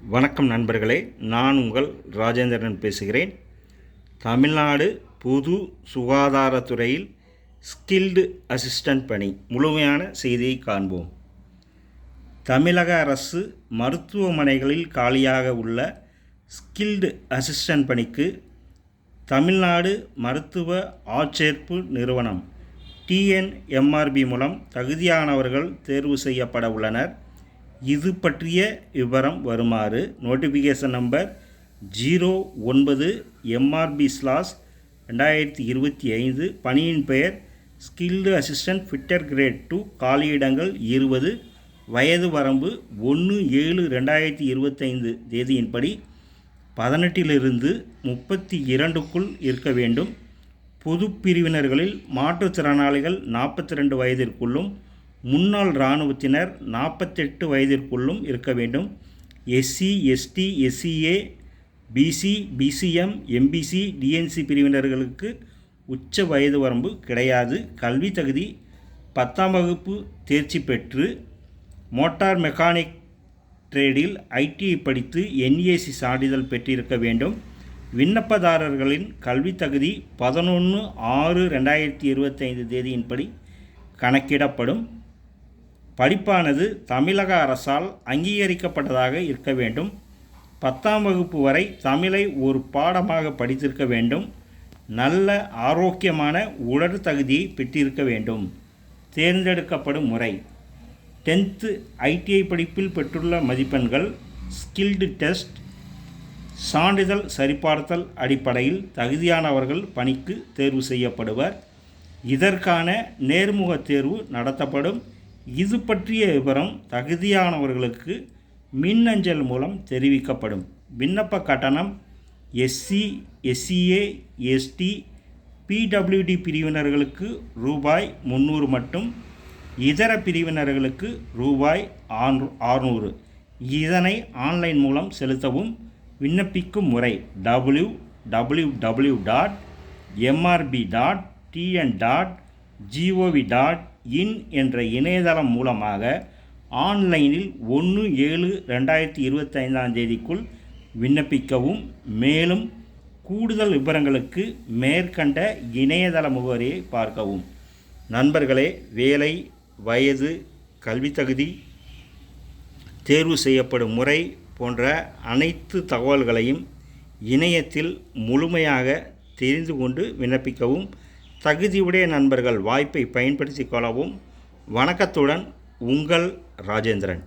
வணக்கம் நண்பர்களே, நான் உங்கள் ராஜேந்திரன் பேசுகிறேன். தமிழ்நாடு பொது சுகாதாரத்துறையில் ஸ்கில்டு அசிஸ்டன்ட் பணி முழுமையான செய்தியை காண்போம். தமிழக அரசு மருத்துவமனைகளில் காலியாக உள்ள ஸ்கில்டு அசிஸ்டன்ட் பணிக்கு தமிழ்நாடு மருத்துவ ஆட்சேர்ப்பு நிறுவனம் டிஎன்எம்ஆர்பி மூலம் தகுதியானவர்கள் தேர்வு செய்யப்பட உள்ளனர். இது பற்றிய விவரம் வருமாறு: நோட்டிஃபிகேஷன் நம்பர் 09 MRB/2025. பணியின் பெயர் ஸ்கில்டு அசிஸ்டன்ட் ஃபிட்டர் கிரேட் 2. காலியிடங்கள் 20. வயது வரம்பு 1/7/2025 தேதியின்படி 18 32க்குள் இருக்க வேண்டும். பொது பிரிவினர்களில் மாற்றுத்திறனாளிகள் 42 வயதிற்குள்ளும் முன்னாள் இராணுவத்தினர் 48 வயதிற்குள்ளும் இருக்க வேண்டும். SC, ST, SCA, BC, BCM, MBC, DNC பிரிவினர்களுக்கு உச்ச வயது வரம்பு கிடையாது. கல்வி தகுதி 10ஆம் வகுப்பு தேர்ச்சி பெற்று மோட்டார் மெக்கானிக் ட்ரேடில் ஐடிஐ படித்து என்ஏசி சான்றிதழ் பெற்றிருக்க வேண்டும். விண்ணப்பதாரர்களின் கல்வி தகுதி 11/6/2025 தேதியின்படி கணக்கிடப்படும். படிப்பானது தமிழக அரசால் அங்கீகரிக்கப்பட்டதாக இருக்க வேண்டும். 10ஆம் வகுப்பு வரை தமிழை ஒரு பாடமாக படித்திருக்க வேண்டும். நல்ல ஆரோக்கியமான உடல் தகுதியை பெற்றிருக்க வேண்டும். தேர்ந்தெடுக்கப்படும் முறை: 10th ஐடிஐ படிப்பில் பெற்றுள்ள மதிப்பெண்கள், ஸ்கில்டு டெஸ்ட், சான்றிதழ் சரிபார்த்தல் அடிப்படையில் தகுதியானவர்கள் பணிக்கு தேர்வு செய்யப்படுவர். இதற்கான நேர்முக தேர்வு நடத்தப்படும். இது பற்றிய விவரம் தகுதியானவர்களுக்கு மின்னஞ்சல் மூலம் தெரிவிக்கப்படும். விண்ணப்ப கட்டணம் எஸ்சி, எஸ்சிஏ, எஸ்டி, பிடபிள்யூடி பிரிவினர்களுக்கு ரூபாய் 300 மட்டும், இதர பிரிவினர்களுக்கு ரூபாய் 600. இதனை ஆன்லைன் மூலம் செலுத்தவும். விண்ணப்பிக்கும் முறை: www.mrb.tn.gov.in என்ற இணையதளம் மூலமாக ஆன்லைனில் 1/7/2025 தேதிக்குள் விண்ணப்பிக்கவும். மேலும் கூடுதல் விவரங்களுக்கு மேற்கண்ட இணையதள முகவரியை பார்க்கவும். நண்பர்களே, வேலை, வயது, கல்வி தகுதி, தேர்வு செய்யப்படும் முறை போன்ற அனைத்து தகவல்களையும் இணையத்தில் முழுமையாக தெரிந்து கொண்டு விண்ணப்பிக்கவும். தகுதியுடைய நண்பர்கள் வாய்ப்பை பயன்படுத்திக் கொள்ளவும். வணக்கத்துடன் உங்கள் ராஜேந்திரன்.